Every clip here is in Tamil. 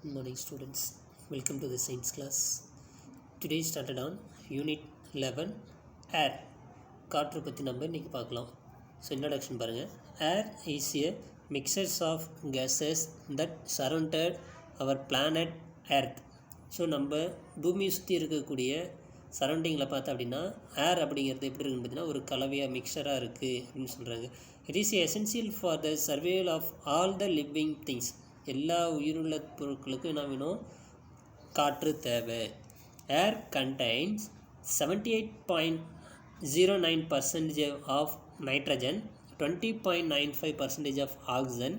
Good morning students, welcome to the science class. Today started on unit 11 air. காற்று பற்றி நம்ம இன்றைக்கி பார்க்கலாம். ஸோ இன்ட்ரடக்ஷன் பாருங்கள். Air is a mixtures of gases that surrounded our planet earth. So நம்ம பூமியை சுற்றி இருக்கக்கூடிய சரௌண்டிங்கில் பார்த்தா அப்படின்னா ஏர் அப்படிங்கிறது எப்படி இருக்குன்னு பார்த்தீங்கன்னா ஒரு கலவையாக மிக்சராக இருக்குது அப்படின்னு சொல்கிறாங்க. It is essential for the survival of all the living things. எல்லா உயிருள்ள பொருட்களுக்கும் என்ன வேணும்? காற்று தேவை. Air contains 78.09% of nitrogen, 20.95% of oxygen,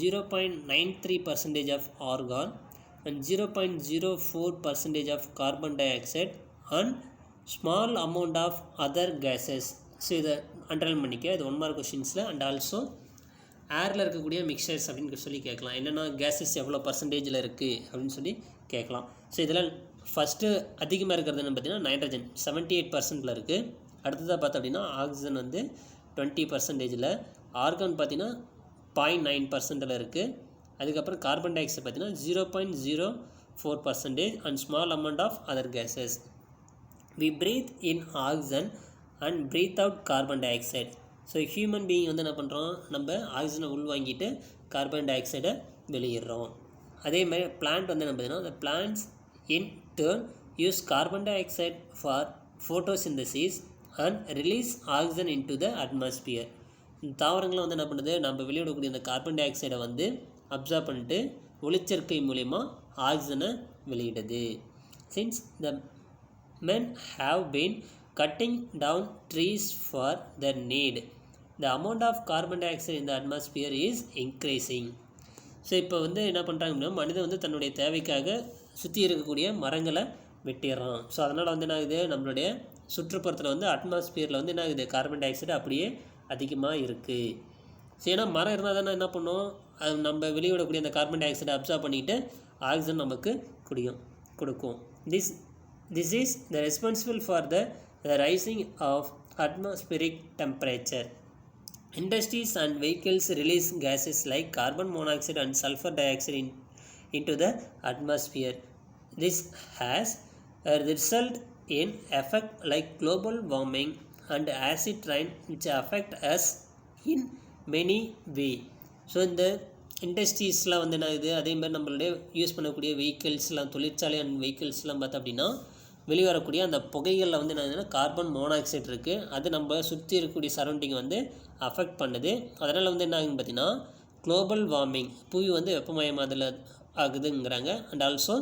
0.93% of argon and 0.04% of carbon dioxide and small amount of other gases. So இதை அண்டர்லைன் பண்ணிக்க, இது 1 மார்க் கொஷின்ஸில். அண்ட் ஆல்சோ ஏரில் இருக்கக்கூடிய மிக்சர்ஸ் அப்படின்னு சொல்லி கேட்கலாம். என்னென்னா கேஸஸ் எவ்வளோ பர்சன்டேஜில் இருக்குது அப்படின்னு சொல்லி கேட்கலாம். ஸோ இதில் ஃபஸ்ட்டு அதிகமாக இருக்கிறது என்ன பார்த்தீங்கன்னா நைட்ரஜன் 78% இருக்குது. அடுத்ததாக பார்த்தோம் அப்படின்னா ஆக்சிஜன் வந்து 20%, ஆர்கான் பார்த்தீங்கன்னா 0.9% இருக்குது. அதுக்கப்புறம் கார்பன் டை ஆக்சைடு பார்த்தீங்கன்னா 0.04% and small amount of other gases. We breathe in oxygen and breathe out carbon dioxide. So human being வந்து என்ன பண்ணுறோம்? நம்ம ஆக்சிஜனை உள்வாங்கிட்டு கார்பன் டை ஆக்சைடை வெளியிடுறோம். அதேமாதிரி பிளான்ட் வந்து என்ன பார்த்தீங்கன்னா the plants in turn use carbon dioxide for photosynthesis and release oxygen into the atmosphere. தாவரங்களும் வந்து என்ன பண்ணுது? நம்ம வெளியிடக்கூடிய இந்த கார்பன் டை ஆக்சைடை வந்து அப்சர்வ் பண்ணிட்டு ஒளிச்சேர்க்கை மூலயமா ஆக்சிஜனை வெளியிடுது. Since the men have been cutting down trees for their need, the amount of carbon dioxide in the atmosphere is increasing. So இப்போ வந்து என்ன பண்ணுறாங்க அப்படின்னா மனிதன் வந்து தன்னுடைய தேவைக்காக சுற்றி இருக்கக்கூடிய மரங்களை வெட்டிடுறான். ஸோ அதனால் வந்து என்ன ஆகுது? நம்மளுடைய சுற்றுப்புறத்தில் வந்து அட்மாஸ்பியரில் வந்து என்ன ஆகுது? கார்பன் டை ஆக்சைடு அப்படியே அதிகமாக இருக்குது. ஸோ ஏன்னா மரம் இருந்தால் தானே என்ன பண்ணும்? அது நம்ம வெளியிடக்கூடிய அந்த கார்பன் டை ஆக்சைடை அப்சர்வ் பண்ணிவிட்டு ஆக்சிஜன் நமக்கு கொடுக்கும். This is the responsible for the rising of atmospheric temperature. Industries and vehicles release gases like carbon monoxide and sulfur dioxide into the atmosphere. This has a result in effect like global warming and acid rain which affect us in many ways. So இந்த இண்டஸ்ட்ரீஸ்லாம் வந்து என்ன ஆகுது? அதேமாதிரி நம்மளுடைய யூஸ் பண்ணக்கூடிய வெஹிக்கிள்ஸ்லாம், தொழிற்சாலை அண்ட் வெஹிக்கிள்ஸ்லாம் பார்த்தோம் அப்படின்னா வெளிவரக்கூடிய அந்த புகைகளில் வந்து என்ன கார்பன் மோனாக்சைடு இருக்குது. அது நம்ம சுற்றி இருக்கக்கூடிய சரௌண்டிங்கை வந்து அஃபெக்ட் பண்ணுது. அதனால் வந்து என்ன ஆகுதுன்னு பார்த்தீங்கன்னா குளோபல் வார்மிங், புவி வந்து வெப்பமயமாதல் ஆகுதுங்கிறாங்க. அண்ட் ஆல்சோ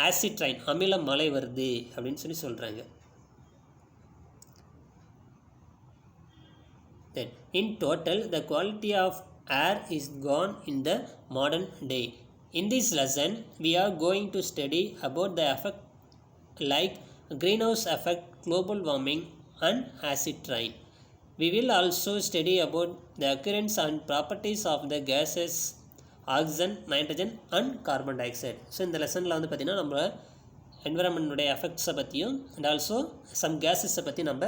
ஆசிட் ரைன், அமில மழை வருது அப்படின்னு சொல்லி சொல்கிறாங்க. Then in total the quality of air is gone in the modern day. In this lesson we are going to study about the effect like greenhouse effect, global warming and acid rain. We will also study about the occurrence and properties of the gases oxygen, nitrogen and carbon dioxide. So இந்த லெசனில் வந்து பார்த்திங்கன்னா நம்ம என்விரான்மெண்ட்டுடைய எஃபெக்ட்ஸை பற்றியும் அண்ட் ஆல்சோ சம் கேஸஸை பற்றி நம்ம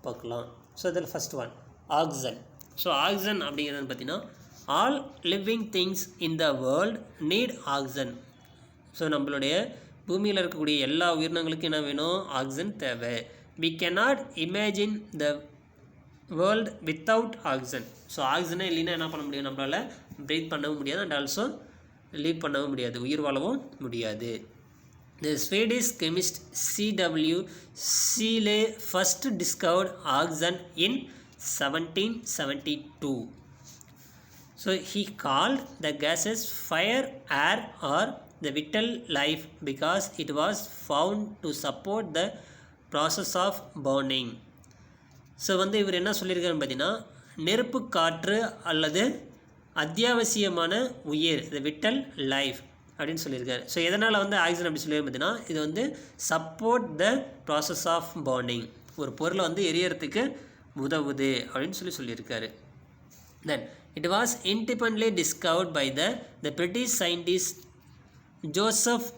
பார்க்கலாம். ஸோ இதில் first one oxygen. So oxygen அப்படிங்கிறது பார்த்திங்கன்னா all living things in the world need oxygen. So நம்மளுடைய பூமியில் இருக்கக்கூடிய எல்லா உயிரினங்களுக்கும் என்ன வேணும்? ஆக்சிஜன் தேவை. We cannot imagine the world without oxygen. So ஆக்சிஜனே இல்லைன்னா என்ன பண்ண முடியும்? நம்மளால் ப்ரீத் பண்ணவும் முடியாது அண்ட் ஆல்சோ லீவ் பண்ணவும் முடியாது, உயிர் வாழவும் முடியாது. The Swedish chemist C.W. Seeley first discovered oxygen in 1772. So he called the gases fire, air or the vital life because it was found to support the process of burning. So வந்து இவர் என்ன சொல்லியிருக்காருன்னு பார்த்தீங்கன்னா நெருப்பு, காற்று அல்லது அத்தியாவசியமான உயிர், த விட்டல் லைஃப் அப்படின்னு சொல்லியிருக்காரு. ஸோ எதனால் வந்து ஆக்சிஜன் அப்படி சொல்லி பார்த்தீங்கன்னா இது வந்து support the process of burning, ஒரு பொருளை வந்து எரியறதுக்கு உதவுது அப்படின்னு சொல்லியிருக்காரு. Then it was independently discovered by the British scientist Joseph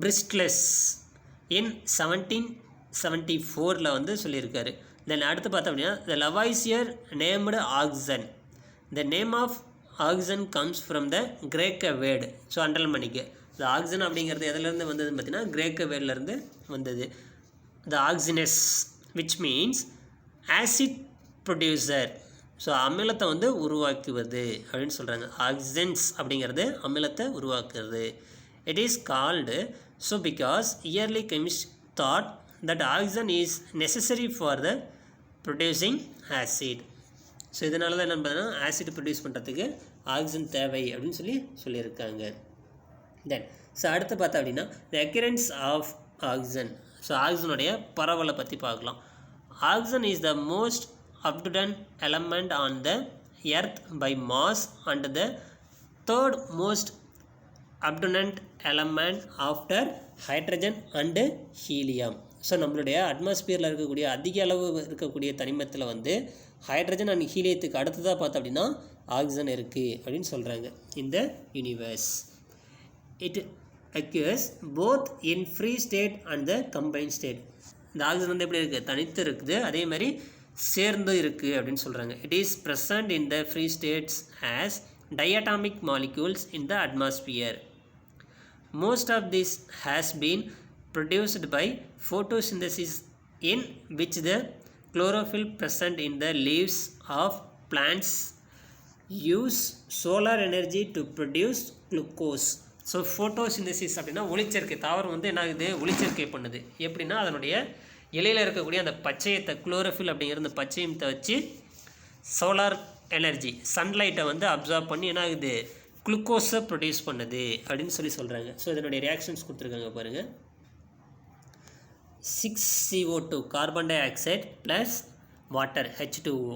Priestley in 1774 வந்து சொல்லியிருக்காரு. தென் அடுத்து பார்த்தோம் அப்படின்னா the Lavoisier named oxygen. The name of oxygen comes from the கிரேக்க வேர்டு. ஸோ அண்டர்லைன் பண்ணிக்க. இந்த ஆக்சிஜன் அப்படிங்கிறது எதுலேருந்து வந்ததுன்னு பார்த்தீங்கன்னா கிரேக்க வேர்ட்லேருந்து வந்தது. The oxinus which means acid producer. So அமிலத்தை வந்து உருவாக்குவது அப்படின்னு சொல்கிறாங்க. ஆக்சிஜன்ஸ் அப்படிங்கிறது அமிலத்தை உருவாக்குறது. It is called so because early chemist thought that oxygen is necessary for the producing acid. So இதனால தான் என்ன பார்த்தீங்கன்னா ஆசிட் ப்ரொடியூஸ் பண்ணுறதுக்கு ஆக்சிஜன் தேவை அப்படின்னு சொல்லியிருக்காங்க. தென் ஸோ அடுத்து பார்த்தா அப்படின்னா த அக்யூரன்ஸ் ஆஃப் ஆக்சிஜன். ஸோ ஆக்சிஜனுடைய பரவலை பற்றி பார்க்கலாம். Oxygen is the most abundant element on the earth by mass and the third most abundant element after hydrogen and helium. So நம்மளுடைய அட்மாஸ்பியரில் இருக்கக்கூடிய அதிக அளவு இருக்கக்கூடிய தனிமத்தில் வந்து ஹைட்ரஜன் அண்ட் ஹீலியத்துக்கு அடுத்ததாக பார்த்தோம் அப்படின்னா ஆக்சிஜன் இருக்குது அப்படின்னு சொல்கிறாங்க. இந்த universe it occurs both in free state and the combined state. இந்த ஆக்சிஜன் வந்து எப்படி இருக்குது? தனித்து இருக்குது, அதே மாதிரி சேர்ந்து இருக்குது அப்படின்னு சொல்கிறாங்க. It is present in the free states as diatomic molecules in the atmosphere. Most of this has been produced by photosynthesis, in which the chlorophyll present in the leaves of plants use solar energy to produce glucose. So photosynthesis அப்படின்னா ஒளிச்சேர்க்கை. தாவரம் வந்து என்ன ஆகுது? ஒளிச்சேர்க்கை பண்ணுது. எப்படின்னா அதனுடைய இலையில் இருக்கக்கூடிய அந்த பச்சையத்தை, குளோரோஃபில் அப்படிங்கிற அந்த பச்சையத்தை வச்சு சோலார் எனர்ஜி, சன்லைட்டை வந்து அப்சார்ப் பண்ணி என்ன ஆகுது? குளுக்கோஸை ப்ரொடியூஸ் பண்ணுது அப்படின்னு சொல்கிறாங்க. ஸோ இதனுடைய ரியாக்ஷன்ஸ் கொடுத்துருக்காங்க பாருங்கள். 6CO2 carbon dioxide plus water H2O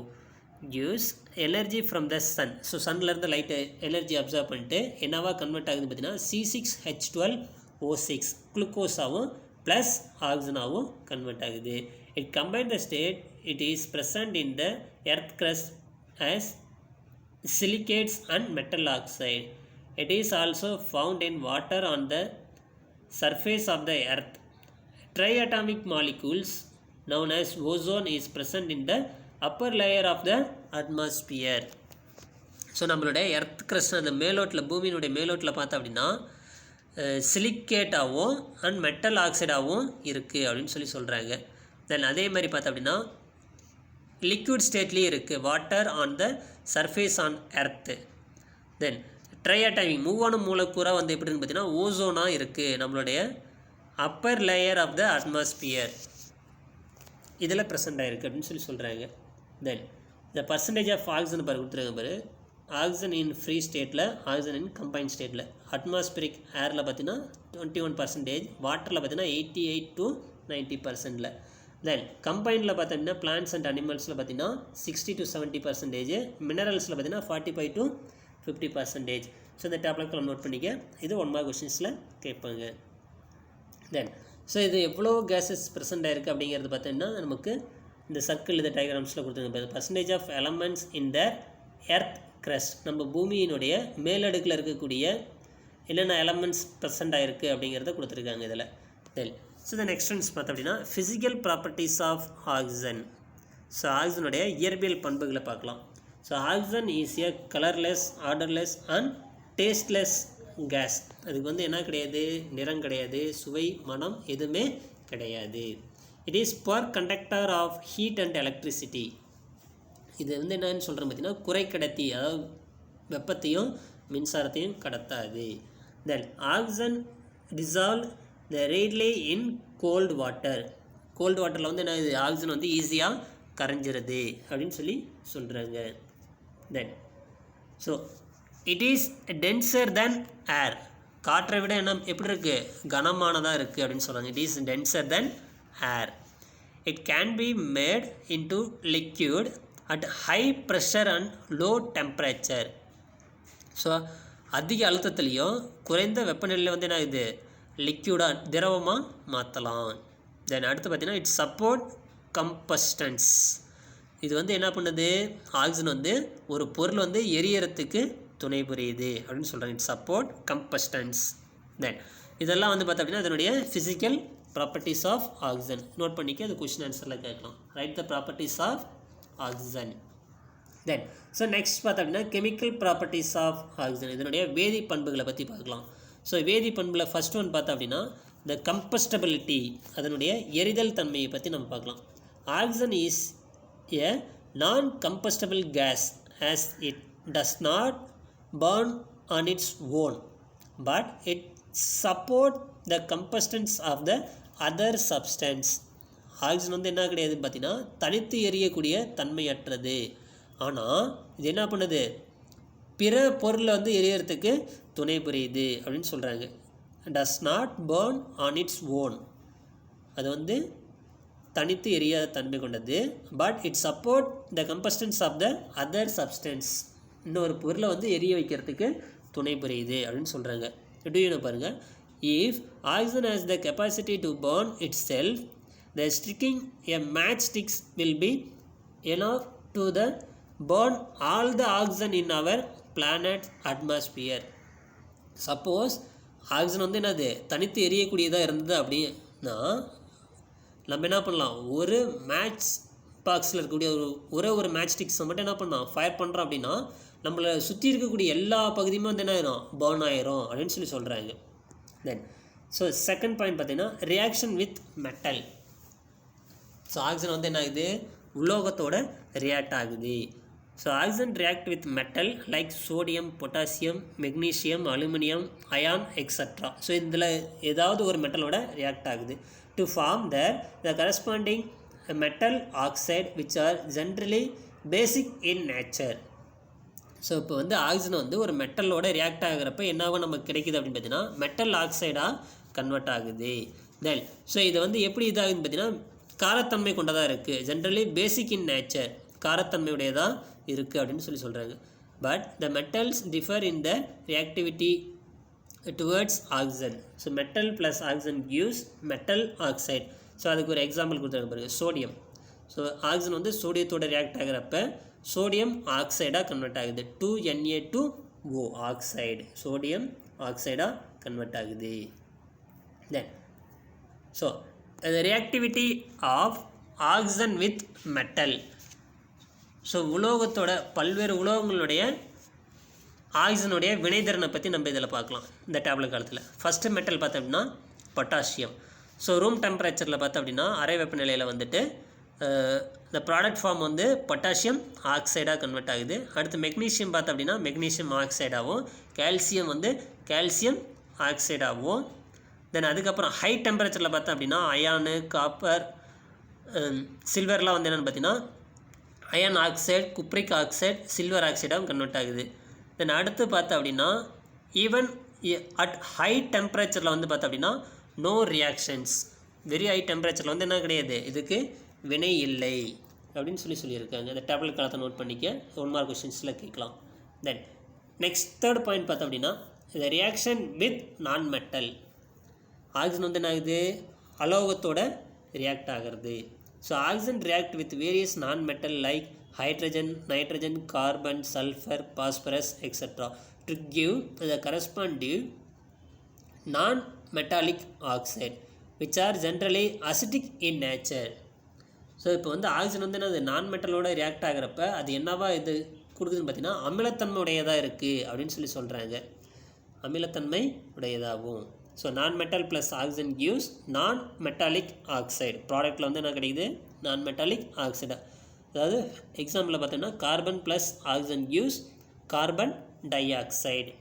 gives energy from the sun. So சன்லேருந்து லைட்டு எனர்ஜி அப்சார்ப் பண்ணிட்டு என்னவா கன்வெர்ட் ஆகுதுன்னு பார்த்தீங்கன்னா C6H12O6 குளுக்கோஸாகவும் ப்ளஸ் ஆக்சிஜனாகவும் கன்வெர்ட் ஆகுது. It combine the state it is present in the earth crust as silicates and metal oxide. It is also found in water on the surface of the earth. Triatomic molecules known as ozone is present in the upper layer of the atmosphere. So நம்மளுடைய எர்த் crust அந்த மேலோட்டில், பூமியினுடைய மேலோட்டில் பார்த்தோம் அப்படின்னா சிலிக்கேட்டாகவும் அண்ட் மெட்டல் ஆக்சைடாகவும் இருக்குது அப்படின்னு சொல்கிறாங்க. தென் அதே மாதிரி பார்த்தோம் அப்படின்னா லிக்விட் ஸ்டேட்லேயும் இருக்குது, water on the surface on earth. Then triatomic மூவான மூலக்கூறாக வந்து எப்படின்னு பார்த்தீங்கன்னா ஓசோனாக இருக்குது நம்மளுடைய upper layer of the atmosphere, இதில் ப்ரெசென்ட் ஆகிருக்கு அப்படின்னு சொல்கிறாங்க. Then the percentage of oxygen பாரு கொடுத்துருக்காங்க பாரு. ஆக்சிஜன் இன் ஃப்ரீ ஸ்டேட்டில், ஆக்சிஜன் இன் கம்பைன் ஸ்டேட்டில். அட்மாஸ்பியரிக் ஏரில் பார்த்தீங்கன்னா 21%, வாட்டரில் பார்த்தீங்கன்னா 88 to 90%. தென் கம்பைனில் பார்த்தீங்கன்னா பிளான்ட்ஸ் அண்ட் அனிமல்ஸில் பார்த்தீங்கன்னா 60 to 70%, மினரல்ஸில் பார்த்தீங்கன்னா 45 to 50%. ஸோ இந்த டேப்லெட் நோட் பண்ணிக்க. இது 1 மார்க் கொஸ்டின்ஸில் கேட்பாங்க. தென் ஸோ இது எவ்வளோ கேஸஸ் ப்ரெசென்ட் ஆகிருக்கு அப்படிங்கிறது பார்த்தீங்கன்னா நமக்கு இந்த சர்க்கிள் இந்த டயக்ராம்ஸில் கொடுத்துருங்க. Percentage of elements in the earth crust, நம்ம பூமியினுடைய மேலடுக்கில் இருக்கக்கூடிய என்னென்ன எலமெண்ட்ஸ் ப்ரெசென்ட் ஆகிருக்கு அப்படிங்கிறத கொடுத்துருக்காங்க இதில். Then so the next ones பார்த்தோம் அப்படின்னா physical properties of oxygen. So ஆக்சிஜனுடைய இயற்பியல் பண்புகளை பார்க்கலாம். So oxygen is a colourless, odourless and tasteless gas. அதுக்கு வந்து என்ன கிடையாது? நிறம் கிடையாது, சுவை, மனம் எதுவுமே கிடையாது. It is poor conductor of heat and electricity. இது வந்து என்னன்னு சொல்கிறோம் பார்த்தீங்கன்னா குறைக்கடத்தி, அதாவது வெப்பத்தையும் மின்சாரத்தையும் கடத்தாது. Then oxygen dissolve the readily in cold water. Cold வாட்டரில் வந்து என்ன, ஆக்சிஜன் வந்து ஈஸியாக கரைஞ்சிருது அப்படின்னு சொல்கிறாங்க. Then so it is denser than air. காற்றை விட என்ன எப்படி இருக்குது? கனமானதாக இருக்குது அப்படின்னு சொல்கிறாங்க. It is denser than air. It can be made into liquid at high pressure and low temperature. So அதிக அழுத்தத்துலேயும் குறைந்த வெப்பநிலையில் வந்து என்ன இது லிக்யூடாக திரவமாக மாற்றலாம். தென் அடுத்து பார்த்திங்கன்னா இட் சப்போர்ட் கம்பஸ்டன்ஸ். இது வந்து என்ன பண்ணுது? ஆக்சிஜன் வந்து ஒரு பொருள் வந்து எரியறதுக்கு துணை புரியுது அப்படின்னு சொல்கிறாங்க. It support கம்பஸ்டன்ஸ். தென் இதெல்லாம் வந்து பார்த்தோம் அப்படின்னா அதனுடைய physical properties of oxygen note பண்ணிக்க. அது கொஸ்டின் ஆன்சரில் கேட்கலாம். Write the properties of oxygen. Then so next பார்த்தோம் அப்படின்னா கெமிக்கல் ப்ராப்பர்ட்டிஸ் ஆஃப் ஆக்சிஜன், இதனுடைய வேதி பண்புகளை பற்றி பார்க்கலாம். ஸோ வேதி பண்பில் ஃபர்ஸ்ட் ஒன் பார்த்தோம் அப்படின்னா த கம்பஸ்டபிலிட்டி, அதனுடைய எரிதல் தன்மையை பற்றி நம்ம பார்க்கலாம். Oxygen is a non combustible gas as it does not burn on its own but it support the combustions of the other substance. Oxygen வந்து என்ன கிடையாது பார்த்தீங்கன்னா தனித்து எரியக்கூடிய தன்மையற்றது. ஆனால் இது என்ன பண்ணுது, பிற பொருளை வந்து எரியறதுக்கு துணை புரியுது அப்படின்னு சொல்கிறாங்க. Does not burn on its own, அது வந்து தனித்து எரியாத தன்மை கொண்டது. But it support the combustion of the other substance, இன்னொரு பொருளை வந்து எரிய வைக்கிறதுக்கு துணை புரியுது அப்படின்னு சொல்கிறாங்க. எப்படின்னு பாருங்கள், if oxygen has the capacity to burn itself, the sticking a match sticks will be enough to the burn all the oxygen in our planet atmosphere. Suppose oxygen வந்து என்னது தனித்து எரியக்கூடியதாக இருந்தது அப்படின்னா நம்ம என்ன பண்ணலாம், ஒரு மேட்ச் பாக்ஸில் இருக்கக்கூடிய ஒரு மேட்ச் ஸ்டிக்ஸை மட்டும் என்ன பண்ணலாம் ஃபயர் பண்ணுறோம் அப்படின்னா நம்மளை சுற்றி இருக்கக்கூடிய எல்லா பகுதியுமே வந்து என்ன ஆயிரும், பர்ன் ஆயிரும் அப்படின்னு சொல்கிறாங்க. தென் ஸோ செகண்ட் பாயிண்ட் பார்த்தீங்கன்னா reaction with metal. So oxygen வந்து என்ன ஆகுது, உலோகத்தோட ரியாக்ட் ஆகுது. So oxygen react with metal like sodium, potassium, magnesium, aluminium, iron extra. So இதில் ஏதாவது ஒரு மெட்டலோட ரியாக்ட் ஆகுது to form the corresponding metal oxide which are generally basic in nature. So இப்போ வந்து ஆக்சிஜன் வந்து ஒரு மெட்டலோட ரியாக்ட் ஆகிறப்ப என்னவோ நமக்கு கிடைக்குது அப்படின்னு பார்த்தீங்கன்னா மெட்டல் ஆக்சைடாக கன்வெர்ட் ஆகுது. தென் ஸோ இது வந்து எப்படி இதாகுதுன்னு பார்த்தீங்கன்னா காரத்தன்மை கொண்டதாக இருக்குது. ஜென்ரலி பேசிக் இன் நேச்சர், காரத்தன்மையுடையதாக இருக்குது அப்படின்னு சொல்கிறாங்க. But the metals differ in the reactivity towards oxygen. So metal plus oxygen gives metal oxide. So அதுக்கு ஒரு எக்ஸாம்பிள் கொடுத்துருக்க பாருங்க, சோடியம். ஸோ ஆக்சிஜன் வந்து சோடியத்தோட ரியாக்ட் ஆகிறப்ப சோடியம் ஆக்சைடாக கன்வெர்ட் ஆகுது, 2Na2O ஆக்சைடு, சோடியம் ஆக்சைடாக கன்வெர்ட் ஆகுது. Then so reactivity of oxygen with metal. So உலோகத்தோட பல்வேறு உலோகங்களுடைய ஆக்சிஜனுடைய வினைத்திறனை பற்றி நம்ம இதில் பார்க்கலாம் இந்த டேப்லெட் காலத்தில். ஃபஸ்ட்டு மெட்டல் பார்த்தோம் அப்படின்னா பொட்டாசியம். ஸோ ரூம் டெம்பரேச்சரில் பார்த்தோம் அப்படின்னா அறை வெப்பநிலையில் வந்துட்டு இந்த ப்ராடக்ட் ஃபார்ம் வந்து பொட்டாசியம் ஆக்சைடாக கன்வெர்ட் ஆகுது. அடுத்து மெக்னீஷியம் பார்த்தோம் அப்படின்னா மெக்னீஷியம் ஆக்சைடாகவும், கால்சியம் வந்து கால்சியம் ஆக்சைடாகவும். தென் அதுக்கப்புறம் ஹை டெம்பரேச்சரில் பார்த்தோம் அப்படின்னா அயானு, காப்பர், சில்வர்லாம் வந்து என்னென்னு பார்த்தீங்கன்னா iron oxide, cupric oxide, silver ஆக்சைடாகவும் கன்வெர்ட் ஆகுது. தென் அடுத்து பார்த்தோம் அப்படின்னா ஈவன் அட் ஹை டெம்பரேச்சரில் வந்து பார்த்தோம் அப்படின்னா நோ ரியாக்ஷன்ஸ், வெரி ஹை டெம்பரேச்சரில் வந்து என்ன கிடையாது, இதுக்கு வினை இல்லை அப்படின்னு சொல்லியிருக்காங்க. அந்த டேப்லெட் காலத்தை நோட் பண்ணிக்க, 1 மார்க் கொஸ்டின்ஸில் கேட்கலாம். தென் நெக்ஸ்ட் தேர்ட் பாயிண்ட் பார்த்தோம் அப்படின்னா இந்த reaction with non metal. Oxygen வந்து என்ன ஆகுது, அலோகத்தோட ரியாக்ட் ஆகிறது. So oxygen react with various non metal like hydrogen, nitrogen, carbon, sulfur, phosphorus, etc. to give the corresponding non-metallic oxide which are generally acidic in nature. So இப்போ வந்து ஆக்சிஜன் வந்து என்ன, நான் மெட்டலோட ரியாக்ட் ஆகிறப்ப அது என்னவா இது கொடுக்குதுன்னு பார்த்தீங்கன்னா அமிலத்தன்மை உடையதாக இருக்குது அப்படின்னு சொல்கிறாங்க. அமிலத்தன்மை உடையதாகவும். So non metal plus oxygen gives non metallic oxide. ப்ராடக்ட்டில் வந்து என்ன கிடைக்குது, நான் மெட்டாலிக் ஆக்சைடு. அதாவது எக்ஸாம்பிளில் பார்த்தீங்கன்னா carbon plus oxygen gives carbon dioxide.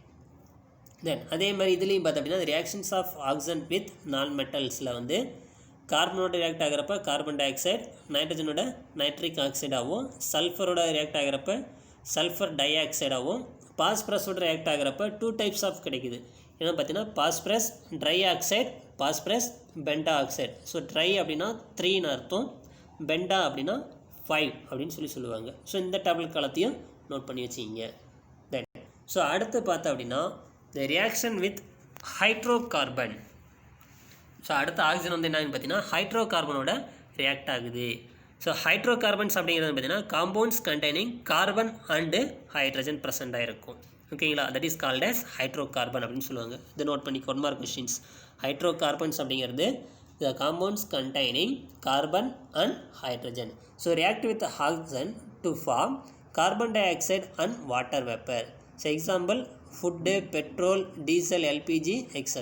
Then அதே மாதிரி இதுலேயும் பார்த்தோம் அப்படின்னா reactions of oxygen with non மெட்டல்ஸில் வந்து கார்பனோட ரியாக்ட் ஆகிறப்ப கார்பன் டை ஆக்சைடு, நைட்ரஜனோட நைட்ரிக் ஆக்சைடாகவும், சல்ஃபரோட ரியாக்ட் ஆகிறப்ப சல்ஃபர் டை ஆக்சைடாகவும், பாஸ்பரஸோட ரியாக்ட் ஆகிறப்ப 2 டைப்ஸ் ஆஃப் கிடைக்குது. ஏன்னா பார்த்தீங்கன்னா phosphorus trioxide, phosphorus pentoxide. So tri அப்படின்னா 3ன்னு அர்த்தம், பெண்டா அப்படின்னா 5 அப்படின்னு சொல்லுவாங்க. ஸோ இந்த டேப்லெட் காலத்தையும் நோட் பண்ணி வச்சுக்கிங்க. தென் ஸோ அடுத்து பார்த்தோம் அப்படின்னா the reaction with hydro carbon. So அடுத்த ஆக்சிஜன் வந்து என்னன்னு பார்த்தீங்கன்னா ஹைட்ரோ கார்பனோட ரியாக்ட் ஆகுது. ஸோ ஹைட்ரோ கார்பன்ஸ் அப்படிங்கிறது பார்த்தீங்கன்னா compounds containing carbon and hydrogen present ஆகிருக்கும். ஓகேங்களா, that is called as hydro carbon அப்படின்னு சொல்லுவாங்க. இதை நோட் பண்ணி 1 மார்க் கொஸ்டின்ஸ். ஹைட்ரோ கார்பன்ஸ் அப்படிங்கிறது the compounds containing carbon and hydrogen. So react with oxygen to form carbon dioxide and water vapor. So example, food, petrol, diesel, LPG, etc.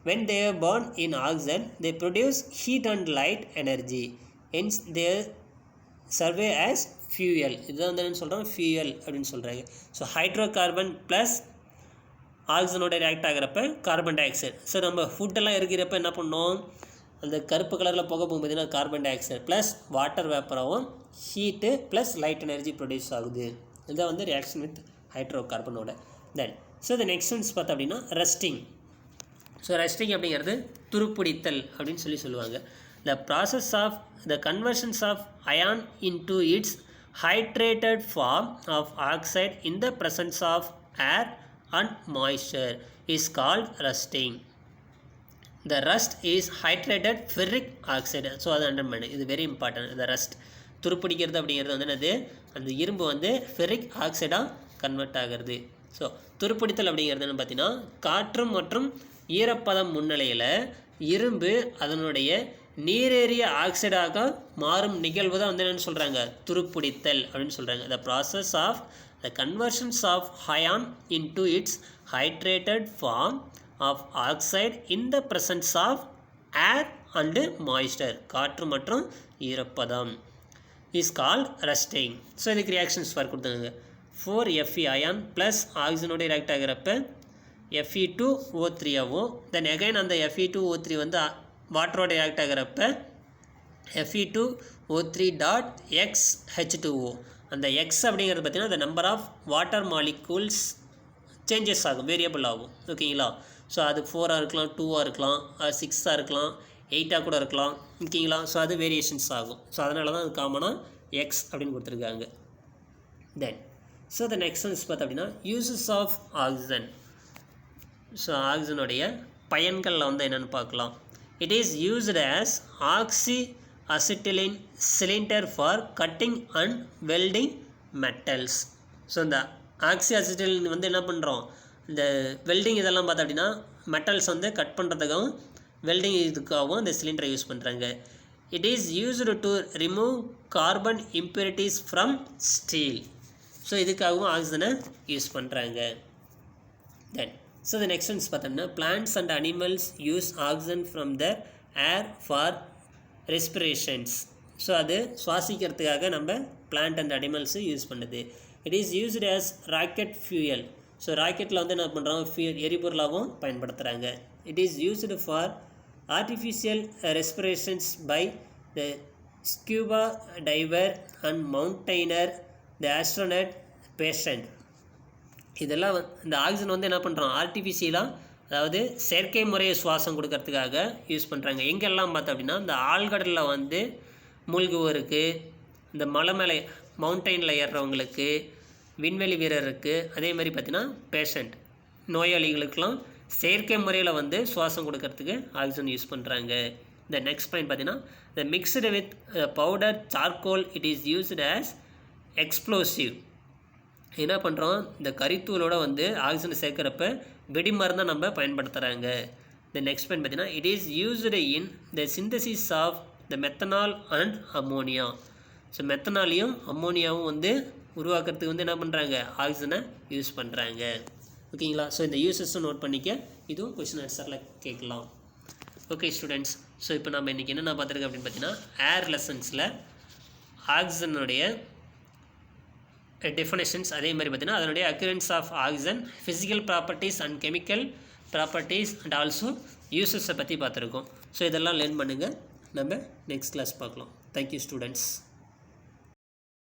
When they are burned in oxygen, they produce heat and light energy. Hence they survey as fuel. இதுதான் வந்து என்ன சொல்கிறோம், ஃபியூயல் அப்படின்னு சொல்கிறாங்க. ஸோ ஹைட்ரோகார்பன் ப்ளஸ் ஆக்சிஜனோட ரியாக்ட் ஆகிறப்ப கார்பன் டை ஆக்சைடு. ஸோ நம்ம ஃபுட்டெல்லாம் இருக்கிறப்ப என்ன பண்ணோம், அந்த கருப்பு கலரில் புகை போகும் பார்த்தீங்கன்னா carbon dioxide plus water வேப்பராகவும் heat plus light energy produce ஆகுது. இதுதான் வந்து ரியாக்ஷன் வித் ஹைட்ரோ கார்பனோட. தென் ஸோ இந்த நெக்ஸ்ட் ஒன்ஸ் பார்த்தோம் அப்படின்னா ரெஸ்டிங். ஸோ ரெஸ்டிங் அப்படிங்கிறது துருப்பிடித்தல் அப்படின்னு சொல்லுவாங்க. The process of the conversions of ion into its hydrated form of oxide in the presence of air and moisture is called rusting. The rust is hydrated ferric oxide. So அது அண்டர்மேன், இது வெரி இம்பார்ட்டன்ட். இந்த ரஸ்ட் துருப்பிடிக்கிறது அப்படிங்கிறது வந்து என்னது, அந்த இரும்பு வந்து ஃபெரிக் ஆக்சைடாக கன்வெர்ட் ஆகிறது. ஸோ துருப்பிடித்தல் அப்படிங்கிறது என்ன பார்த்தீங்கன்னா, காற்று மற்றும் ஈரப்பதம் முன்னிலையில் இரும்பு அதனுடைய நீரேறிய ஆக்சைடாக மாறும் நிகழ்வு தான் வந்து என்னென்னு சொல்கிறாங்க, துருப்பிடித்தல் அப்படின்னு சொல்கிறாங்க. The process of the conversions of iron into its hydrated form of oxide in the presence of air and moisture, காற்று மற்றும் ஈரப்பதம், இஸ் கால்ட் ரஸ்டிங். ஸோ இதுக்கு ரியாக்ஷன்ஸ் ஃபார் கொடுத்தாங்க. 4Fe அயான் ப்ளஸ் ஆக்சிஜனோட ரியாக்ட் ஆகிறப்ப Fe2O3 ஆகும். தென் அகைன் அந்த Fe2O3 வந்து வாட்டரோட ரியாக்ட் ஆகிறப்ப Fe2O3.XH2O. அந்த எக்ஸ் அப்படிங்கிறது பார்த்திங்கன்னா அந்த number of water molecules changes ஆகும், வேரியபிள் ஆகும். ஓகேங்களா? ஸோ அது 4ஆக இருக்கலாம், 2ஆக இருக்கலாம், 6ஆக இருக்கலாம், 8ஆக கூட இருக்கலாம். ஓகேங்களா? ஸோ அது வேரியேஷன்ஸ் ஆகும். ஸோ அதனால தான் அது காமனாக எக்ஸ் அப்படின்னு கொடுத்துருக்காங்க. தென் ஸோ த நெக்ஸ்ட் ஒன்ஸ் பார்த்தோம் அப்படின்னா யூசஸ் ஆஃப் ஆக்சிஜன். ஸோ ஆக்சிஜனுடைய பயன்களில் வந்து என்னென்னு பார்க்கலாம். It is used as oxyacetylene cylinder for cutting and welding metals. So இந்த ஆக்சிஅசிட்டிலின் வந்து என்ன பண்ணுறோம், இந்த வெல்டிங் இதெல்லாம் பார்த்தோம் அப்படின்னா மெட்டல்ஸ் வந்து கட் பண்ணுறதுக்காகவும் வெல்டிங் இதுக்காகவும் இந்த சிலிண்டரை யூஸ் பண்ணுறாங்க. It is used to remove carbon impurities from steel. So இதுக்காகவும் ஆக்சிஜனை யூஸ் பண்ணுறாங்க. Then so the next ones பார்த்தோம்னா plants and animals use oxygen from the air for respirations. So அது சுவாசிக்கிறதுக்காக நம்ம பிளான்ட் அண்ட் அனிமல்ஸு யூஸ் பண்ணுது. It is used as rocket fuel. So ராக்கெட்டில் வந்து என்ன பண்ணுறாங்க, எரிபொருளாகவும் பயன்படுத்துகிறாங்க. It is used for artificial respirations by the scuba diver and mountaineer, the astronaut, patient. இதெல்லாம் இந்த ஆக்சிஜன் வந்து என்ன பண்ணுறோம், ஆர்டிஃபிஷியலாக, அதாவது செயற்கை முறையை சுவாசம் கொடுக்கறதுக்காக யூஸ் பண்ணுறாங்க. எங்கெல்லாம் பார்த்தோம் அப்படின்னா இந்த ஆழ்கடலில் வந்து மூழ்குவோருக்கு, இந்த மலை மேலே மவுண்டெயினில் ஏறுறவங்களுக்கு, விண்வெளி வீரருக்கு, அதே மாதிரி பார்த்திங்கன்னா பேஷண்ட் நோயாளிகளுக்கெல்லாம் செயற்கை முறையில் வந்து சுவாசம் கொடுக்கறதுக்கு ஆக்சிஜன் யூஸ் பண்ணுறாங்க. இந்த நெக்ஸ்ட் பாயிண்ட் பார்த்திங்கன்னா the mixed with powder charcoal, it is used as explosive. என்ன பண்ணுறோம், இந்த கரித்தூளோட வந்து ஆக்சிஜனை சேர்க்குறப்ப வெடி மருந்தை நம்ம பயன்படுத்துகிறாங்க. இந்த நெக்ஸ்ட் பாயிண்ட் பார்த்தீங்கன்னா it is used in the synthesis of the methanol and ammonia. So மெத்தனாலையும் அம்மோனியாவும் வந்து உருவாக்குறதுக்கு வந்து என்ன பண்ணுறாங்க, ஆக்சிஜனை யூஸ் பண்ணுறாங்க. ஓகேங்களா? ஸோ இந்த யூசஸும் நோட் பண்ணிக்க, இதுவும் கொஸ்டின் ஆன்சரில் கேட்கலாம். ஓகே ஸ்டூடெண்ட்ஸ், ஸோ இப்போ நம்ம இன்றைக்கி என்னென்ன பார்த்துருக்கோம் அப்படின்னு பார்த்தீங்கன்னா ஏர் லெசன்ஸில் ஆக்சிஜனுடைய டெஃபினேஷன்ஸ், அதே மாதிரி பார்த்தீங்கன்னா அதனுடைய occurrence of oxygen, physical properties and chemical properties and also யூசஸை பற்றி பார்த்துருக்கோம். ஸோ இதெல்லாம் லேர்ன் பண்ணுங்கள். நம்ம நெக்ஸ்ட் கிளாஸ் பார்க்கலாம். Thank you students.